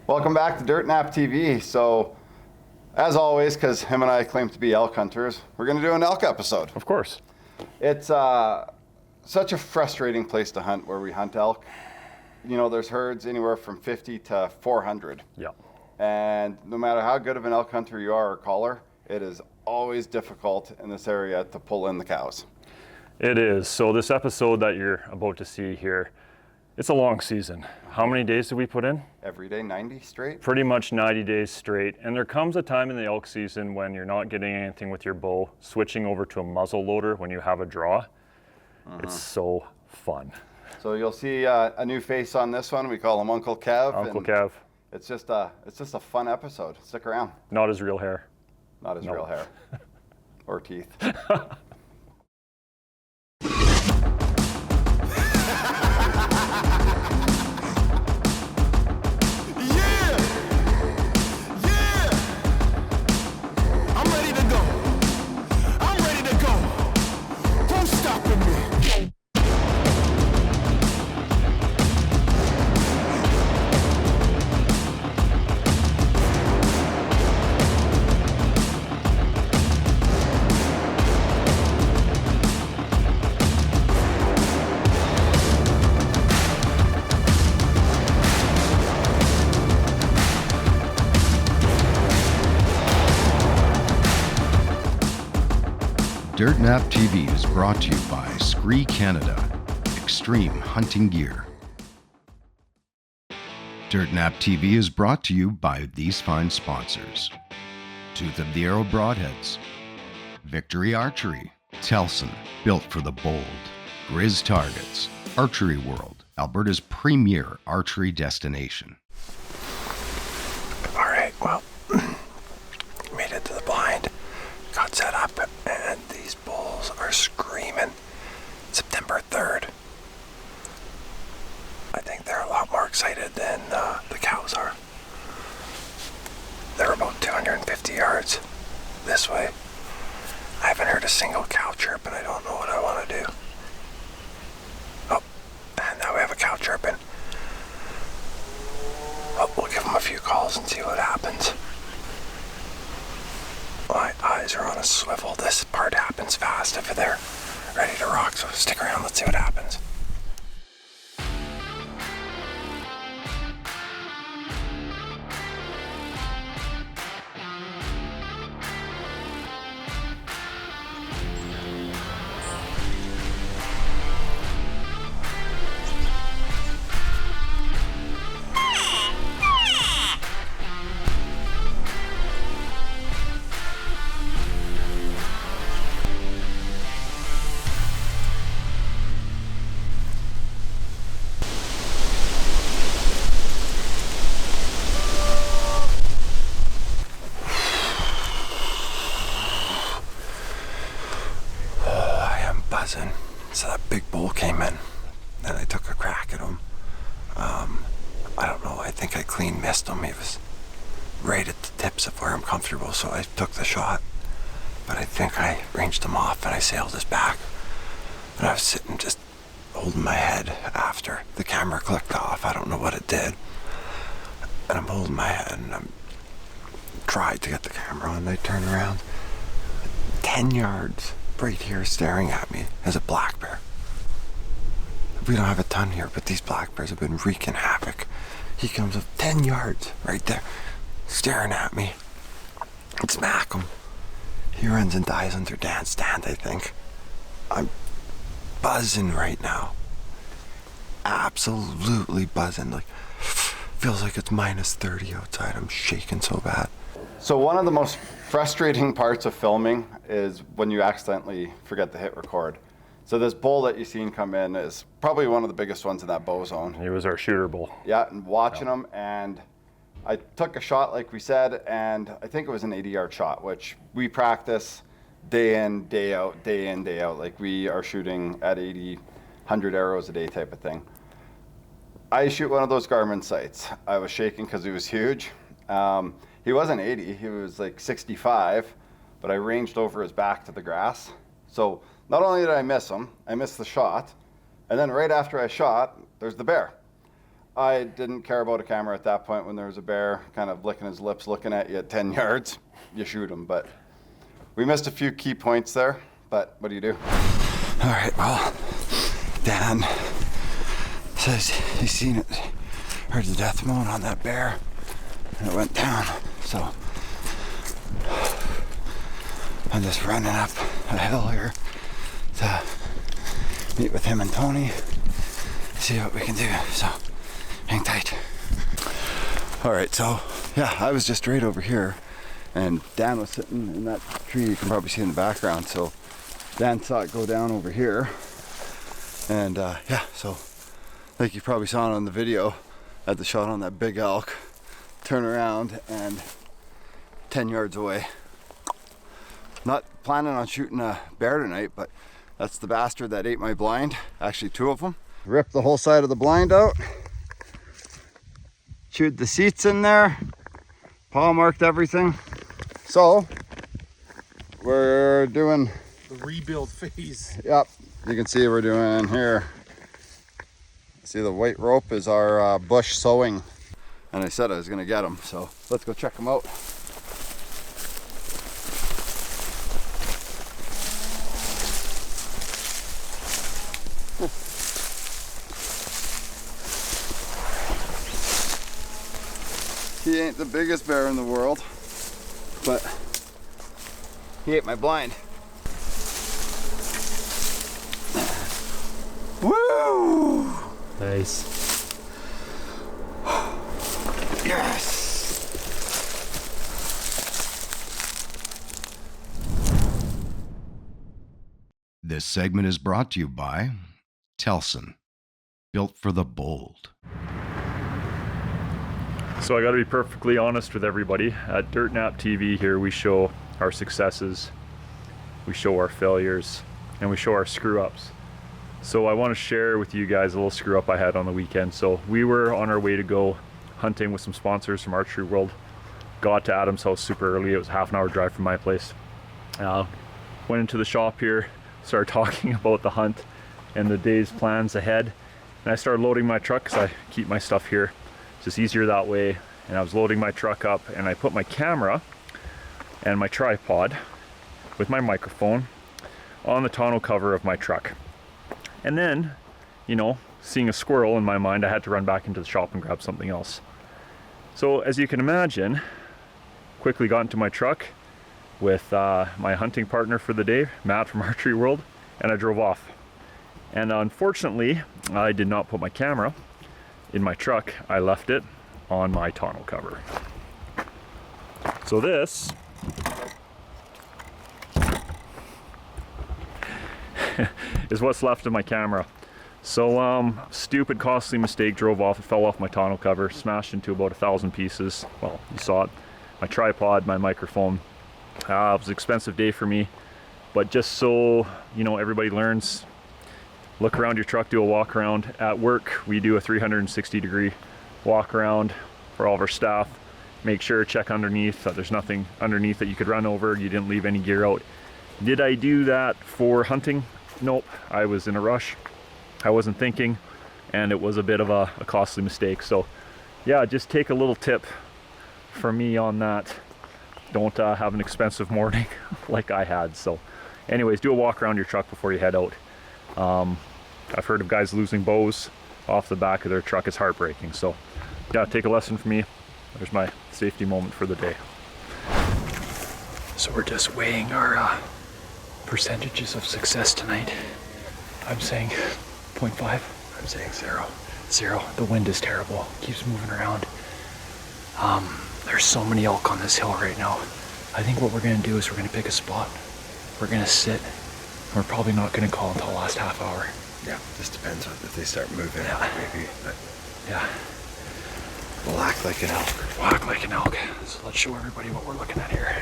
Welcome back to Dirt Nap TV. So, as always, because him and I claim to be elk hunters, we're going to do an elk episode. Of course. It's such a frustrating place to hunt where we hunt elk. You know, there's herds anywhere from 50 to 400. Yeah. And no matter how good of an elk hunter you are or caller, it is always difficult in this area to pull in the cows. It is. So this episode that you're about to see here, it's a long season. How many days did we put in? Every day, 90 straight? Pretty much 90 days straight. And there comes a time in the elk season when you're not getting anything with your bow, switching over to a muzzle loader when you have a draw. It's so fun. So you'll see a new face on this one. We call him Uncle Kev. Uncle Kev. It's just a fun episode. Stick around. Not his real hair. Not his real hair. Or teeth. Dirt Nap TV is brought to you by Scree Canada, extreme hunting gear. Dirt Nap TV is brought to you by these fine sponsors: Tooth of the Arrow Broadheads, Victory Archery, Telson, built for the bold, Grizz Targets, Archery World, Alberta's premier archery destination. All right, well, made it to the blind, got set up, and these bulls are screaming. September 3rd. I think they're a lot more excited than the cows are. They're about 250 yards this way. I haven't heard a single cow chirp, and I don't know what I want to do. Oh, and now we have a cow chirping. Oh, we'll give them a few calls and see what happens. My eyes are on a swivel. This part happens fast if they're ready to rock, so stick around, let's see what happens. So that big bull came in, and I took a crack at him. I don't know, I think I clean missed him. He was right at the tips of where I'm comfortable, so I took the shot. But I think I ranged him off and I sailed his back. And I was sitting just holding my head after the camera clicked off. I don't know what it did. And I'm holding my head and I'm tried to get the camera on, and I turn around. 10 yards right here staring at me as a black bear. We don't have a ton here, but these black bears have been wreaking havoc. He comes up 10 yards right there, staring at me. And smack him. He runs and dies under Dan's stand, I think. I'm buzzing right now. Absolutely buzzing. Like, feels like it's minus 30 outside. I'm shaking so bad. So one of the most frustrating parts of filming is when you accidentally forget to hit record. So this bull that you've seen come in is probably one of the biggest ones in that bow zone. He was our shooter bull. Yeah, and watching him, and I took a shot like we said, and I think it was an 80-yard shot, which we practice day in, day out, like we are shooting at 80, 100 arrows a day type of thing. I shoot one of those Garmin sights. I was shaking because he was huge. He wasn't 80, he was like 65, but I ranged over his back to the grass. So not only did I miss him, I missed the shot, and then right after I shot, there's the bear. I didn't care about a camera at that point when there was a bear kind of licking his lips looking at you at 10 yards. You shoot him, but we missed a few key points there, but what do you do? All right, well, Dan says he's seen it, heard the death moan on that bear, and it went down. So I'm just running up a hill here to meet with him and Tony, see what we can do. So hang tight. All right, so yeah, I was just right over here, and Dan was sitting in that tree you can probably see in the background. So Dan saw it go down over here, and yeah, so like you probably saw it on the video, I had the shot on that big elk, turn around, and 10 yards away. Not planning on shooting a bear tonight, but that's the bastard that ate my blind. Actually, 2 of them. Ripped the whole side of the blind out. Chewed the seats in there. Paw marked everything. So, we're doing The rebuild phase. Yep, you can see we're doing here. See, the white rope is our bush sewing, and I said I was gonna get them, so let's go check them out. He ain't the biggest bear in the world, but he ate my blind. Woo! Nice. Yes! This segment is brought to you by Telson, built for the bold. So I got to be perfectly honest with everybody. At Dirt Nap TV here, we show our successes, we show our failures, and we show our screw-ups. So I want to share with you guys a little screw-up I had on the weekend. So we were on our way to go hunting with some sponsors from Archery World. Got to Adam's house super early. It was a half an hour drive from my place. Went into the shop here, started talking about the hunt and the day's plans ahead. And I started loading my truck because I keep my stuff here. It's just easier that way. And I was loading my truck up, and I put my camera and my tripod with my microphone on the tonneau cover of my truck. And then, you know, seeing a squirrel in my mind, I had to run back into the shop and grab something else. So as you can imagine, quickly got into my truck with my hunting partner for the day, Matt from Archery World, and I drove off. And unfortunately, I did not put my camera in my truck. I left it on my tonneau cover. So this is what's left of my camera. So stupid, costly mistake, drove off, it fell off my tonneau cover, smashed into about 1,000 pieces. Well, you saw it. My tripod, my microphone. It was an expensive day for me, but just so you know, everybody learns, look around your truck, do a walk around. At work, we do a 360-degree walk around for all of our staff. Make sure, check underneath, that there's nothing underneath that you could run over, you didn't leave any gear out. Did I do that for hunting? Nope, I was in a rush. I wasn't thinking, and it was a bit of a costly mistake. So yeah, just take a little tip from me on that. Don't have an expensive morning like I had. So anyways, do a walk around your truck before you head out. I've heard of guys losing bows off the back of their truck. It's heartbreaking. So yeah, take a lesson from me. There's my safety moment for the day. So we're just weighing our percentages of success tonight. I'm saying 0.5. I'm saying 0. 0. The wind is terrible. Keeps moving around. There's so many elk on this hill right now. I think what we're gonna do is we're gonna pick a spot. We're gonna sit. We're probably not gonna call until the last half hour. Yeah, just depends on if they start moving. Yeah. Maybe, but Yeah. we'll act like an elk. We'll act like an elk. So let's show everybody what we're looking at here.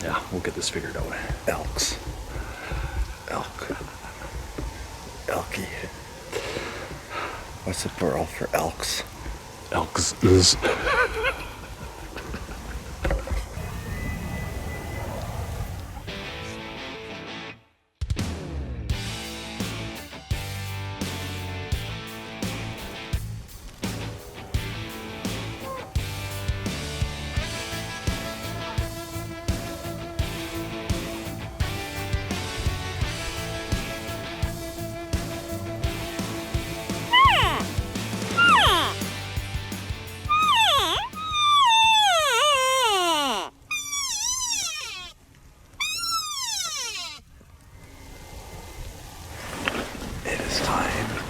Yeah, we'll get this figured out. Elks. Elk. Elky. What's the plural for elks? Elks is.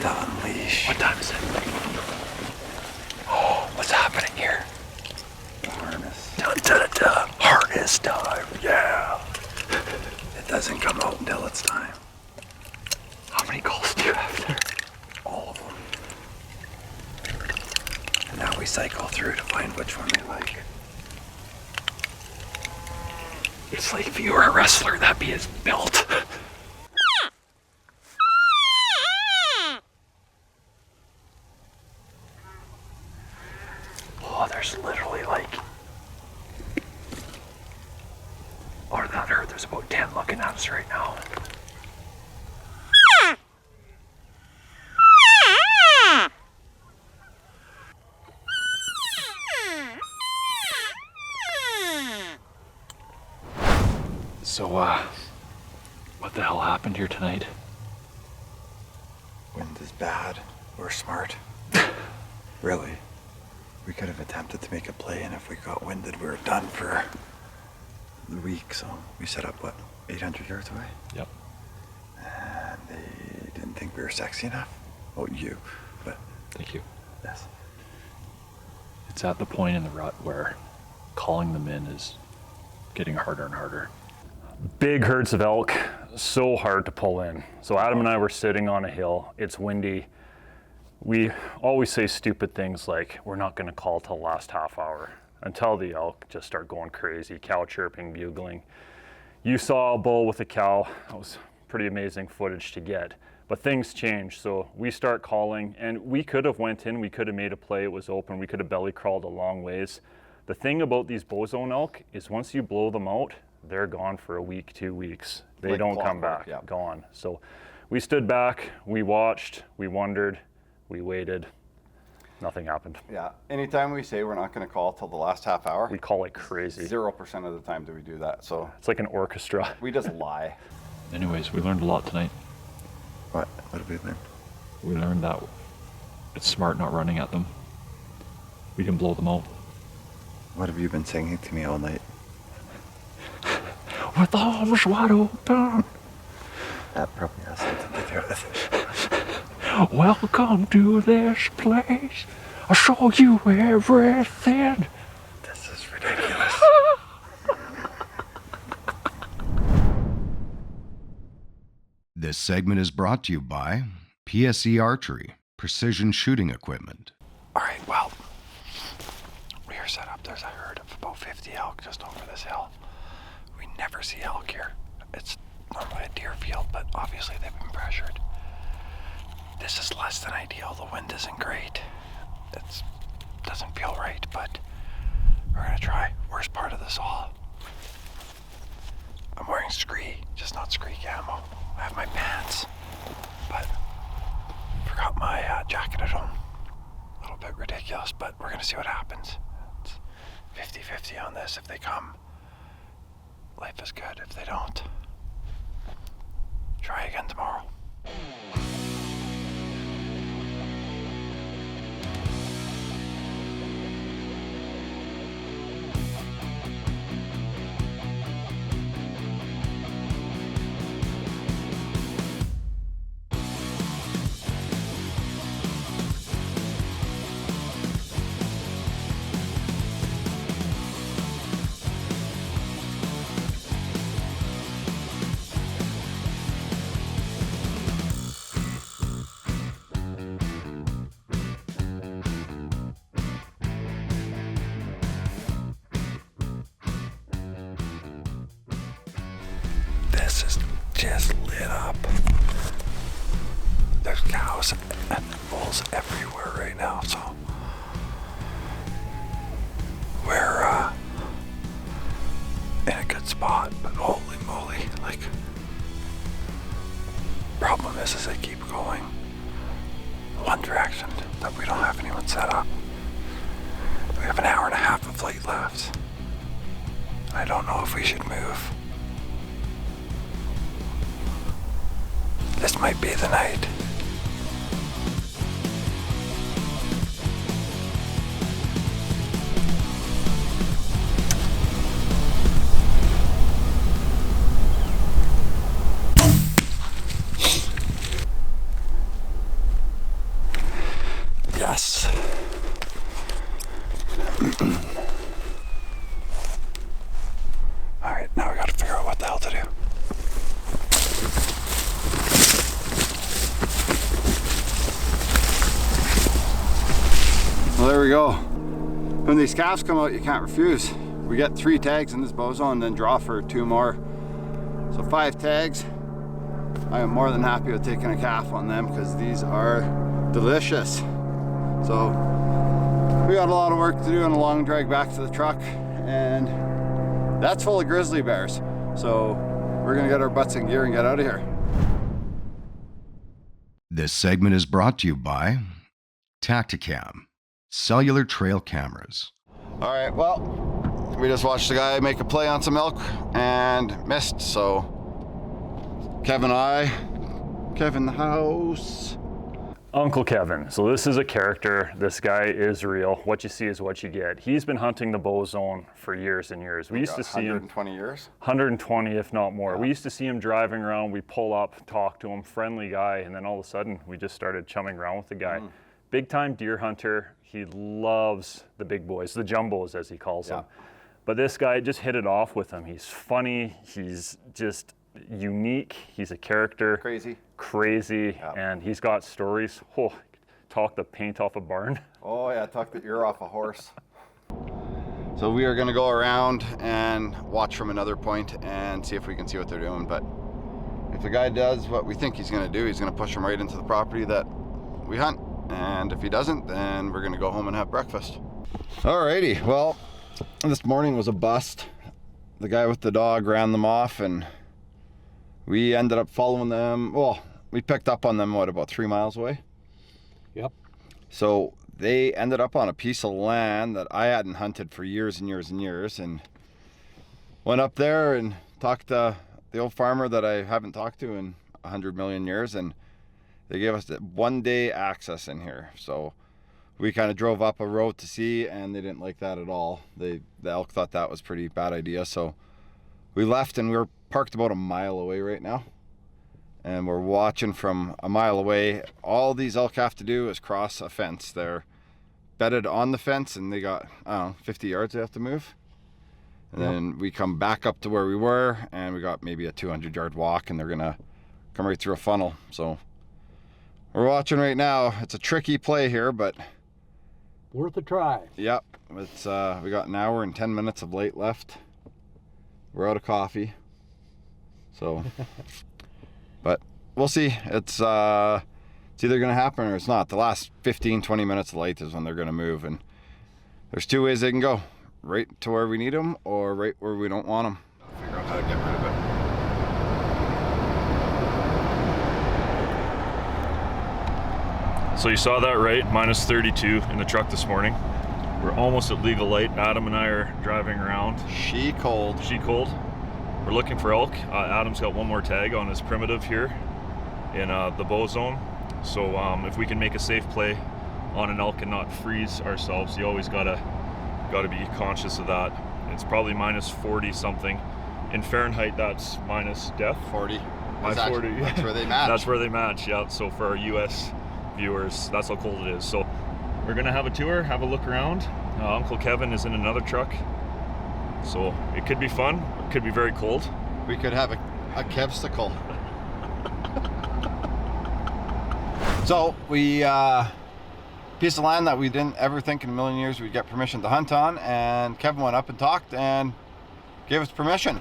to unleash. What time is it? Oh, what's happening here? The harness. Dun, dun, dun, dun. Harness time, yeah. It doesn't come out until it's time. How many calls do you have there? All of them. And now we cycle through to find which one we like. It's like if you were a wrestler, that'd be his belt. Oh, there's literally like... On that earth, there's about 10 looking at us right now. So, what the hell happened here tonight? Wind is bad. We're smart. Really. We could have attempted to make a play, and if we got winded, we were done for the week. So we set up, what, 800 yards away? Yep. And they didn't think we were sexy enough. Oh, you. But Thank you. yes. It's at the point in the rut where calling them in is getting harder and harder. Big herds of elk, so hard to pull in. So Adam and I were sitting on a hill, it's windy. We always say stupid things like, we're not gonna call till the last half hour, until the elk just start going crazy, cow chirping, bugling. You saw a bull with a cow, that was pretty amazing footage to get. But things change, so we start calling, and we could have went in, we could have made a play, it was open, we could have belly crawled a long ways. The thing about these bow zone elk is once you blow them out, they're gone for a week, 2 weeks. They Like don't come clockwork, back, yep. gone. So we stood back, we watched, we wondered, we waited, nothing happened. Yeah. Anytime we say we're not going to call till the last half hour, We call like crazy. 0% of the time do we do that. So It's like an orchestra. we just lie. Anyways, we learned a lot tonight. What did we learn? We learned that it's smart not running at them. We can blow them out. What have you been singing to me all night? With arms wide open, That probably has something to do with it. welcome to this place. I'll show you everything. This is ridiculous. This segment is brought to you by PSE Archery, precision shooting equipment. All right, well, we are set up. There's a herd of about 50 elk just over this hill. We never see elk here. It's normally a deer field, but obviously they've been pressured. This is less than ideal. The wind isn't great. It doesn't feel right, but we're gonna try. Worst part of this all, I'm wearing scree, just not scree camo. I have my pants, but forgot my jacket at home. A little bit ridiculous, but we're gonna see what happens. It's 50-50 on this. If they come, life is good. If they don't, try again tomorrow. This is just lit up. There's cows and bulls everywhere right now, so we're in a good spot, but holy moly, like, problem is they keep going one direction, that we don't have anyone set up. We have an hour and a half of flight left. I don't know if we should move. This might be the night. Yes. All right, now we gotta figure out what the hell to do. Well, there we go. When these calves come out, you can't refuse. We get 3 tags in this bow zone, then draw for 2 more. So 5 tags. I am more than happy with taking a calf on them because these are delicious. So we got a lot of work to do and a long drag back to the truck, and that's full of grizzly bears. So we're gonna get our butts in gear and get out of here. This segment is brought to you by Tacticam, cellular trail cameras. All right, well, we just watched the guy make a play on some elk and missed, so Kevin the house. Uncle Kevin. So this is a character. This guy is real. What you see is what you get. He's been hunting the bow zone for years and years. We used to see him 120 years. 120, if not more. Yeah. We used to see him driving around. We pull up, talk to him, friendly guy, and then all of a sudden we just started chumming around with the guy. Big time deer hunter. He loves the big boys, the jumbos as he calls them. But this guy just hit it off with him. He's funny. He's just unique. He's a character. Crazy, and he's got stories. Oh, talk the paint off a barn. Oh yeah, talk the ear off a horse. So we are gonna go around and watch from another point and see if we can see what they're doing. But if the guy does what we think he's gonna do, he's gonna push them right into the property that we hunt. And if he doesn't, then we're gonna go home and have breakfast. Alrighty, well, this morning was a bust. The guy with the dog ran them off, and we ended up following them. Well, we picked up on them, what, about 3 miles away? Yep. So they ended up on a piece of land that I hadn't hunted for years and years and years, and went up there and talked to the old farmer that I haven't talked to in 100 million years, and they gave us 1-day access in here. So we kind of drove up a road to see, and they didn't like that at all. The elk thought that was a pretty bad idea, so we left, and we were parked about a mile away right now, and we're watching from a mile away. All these elk have to do is cross a fence. They're bedded on the fence, and they got, I don't know, 50 yards they have to move, and then we come back up to where we were, and we got maybe a 200-yard walk, and they're gonna come right through a funnel. So we're watching right now. It's a tricky play here, but Worth a try. yep, it's we got an hour and 10 minutes of light left. We're out of coffee, so but we'll see. It's either gonna happen or it's not. The last 15-20 minutes of light is when they're gonna move, and there's 2 ways they can go: right to where we need them, or right where we don't want them. Figure out how to get rid of it. So you saw that, right? Minus 32 in the truck this morning. We're almost at legal light. Adam and I are driving around. She cold. She cold. We're looking for elk. Adam's got 1 more tag on his primitive here in the bow zone. So if we can make a safe play on an elk and not freeze ourselves, you always gotta be conscious of that. It's probably minus 40 something. In Fahrenheit, that's minus death. 40. Minus 40. That's where they match. That's where they match, yeah. So for our US viewers, that's how cold it is. So we're gonna have a tour, have a look around. Uncle Kevin is in another truck. So it could be fun, it could be very cold. We could have a Kevsicle. So we piece of land that we didn't ever think in a million years we'd get permission to hunt on, and Kevin went up and talked and gave us permission.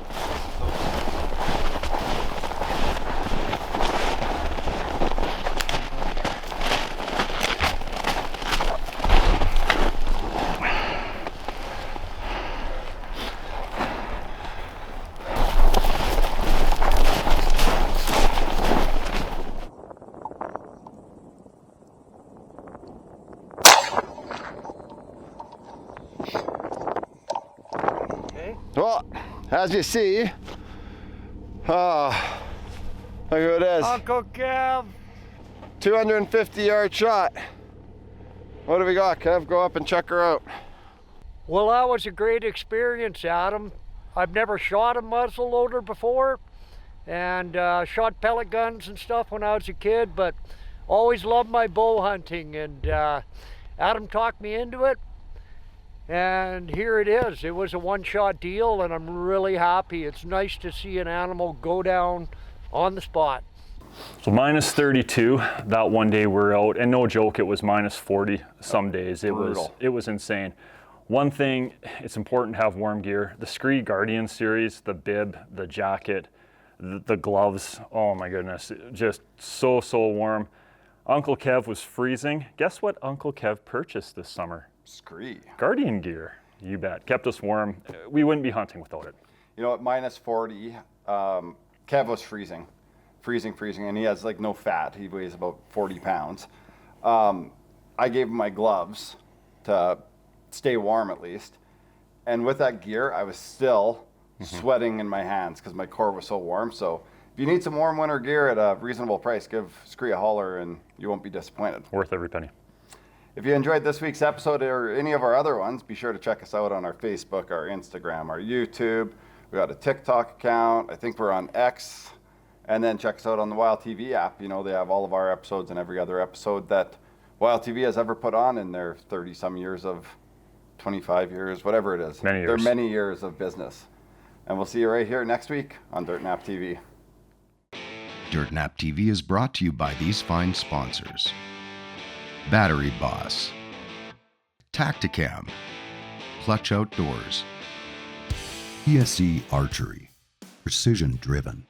Well, as you see, look who it is. Uncle Kev. 250-yard shot. What do we got, Kev? Go up and check her out. Well, that was a great experience, Adam. I've never shot a muzzle loader before, and shot pellet guns and stuff when I was a kid, but always loved my bow hunting, and Adam talked me into it. And here it is. It was a one-shot deal, and I'm really happy. It's nice to see an animal go down on the spot. So minus 32 that one day we're out, and no joke, it was minus 40 some days. It was insane. One thing, it's important to have warm gear. The Scree Guardian series, the bib, the jacket, the gloves, oh my goodness, just so warm. Uncle Kev was freezing. Guess what Uncle Kev purchased this summer? Scree. Guardian gear, you bet. Kept us warm. We wouldn't be hunting without it. You know, at minus 40, Kev was freezing, and he has like no fat. He weighs about 40 pounds. I gave him my gloves to stay warm at least. And with that gear, I was still sweating in my hands because my core was so warm. So if you need some warm winter gear at a reasonable price, give Scree a holler and you won't be disappointed. Worth every penny. If you enjoyed this week's episode or any of our other ones, be sure to check us out on our Facebook, our Instagram, our YouTube. We got a TikTok account. I think we're on X. And then check us out on the Wild TV app. You know, they have all of our episodes and every other episode that Wild TV has ever put on in their 30-some years of, 25 years, whatever it is. Many years. They're many years of business. And we'll see you right here next week on Dirt Nap TV. Dirt Nap TV is brought to you by these fine sponsors: Battery Boss, Tacticam, Clutch Outdoors, PSE Archery, Precision Driven.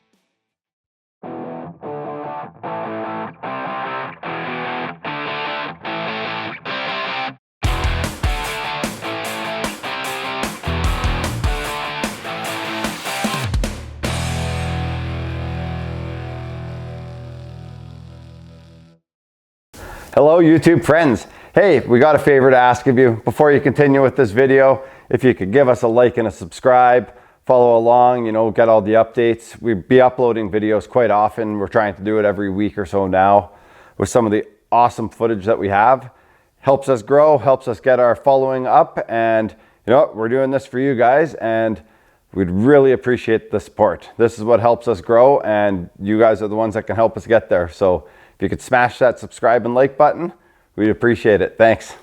Hello YouTube friends. Hey, we got a favor to ask of you. Before you continue with this video, if you could give us a like and a subscribe, follow along, you know, get all the updates. We'll be uploading videos quite often. We're trying to do it every week or so now with some of the awesome footage that we have. Helps us grow, helps us get our following up, and you know what? We're doing this for you guys, and we'd really appreciate the support. This is what helps us grow, and you guys are the ones that can help us get there. So if you could smash that subscribe and like button, we'd appreciate it. Thanks.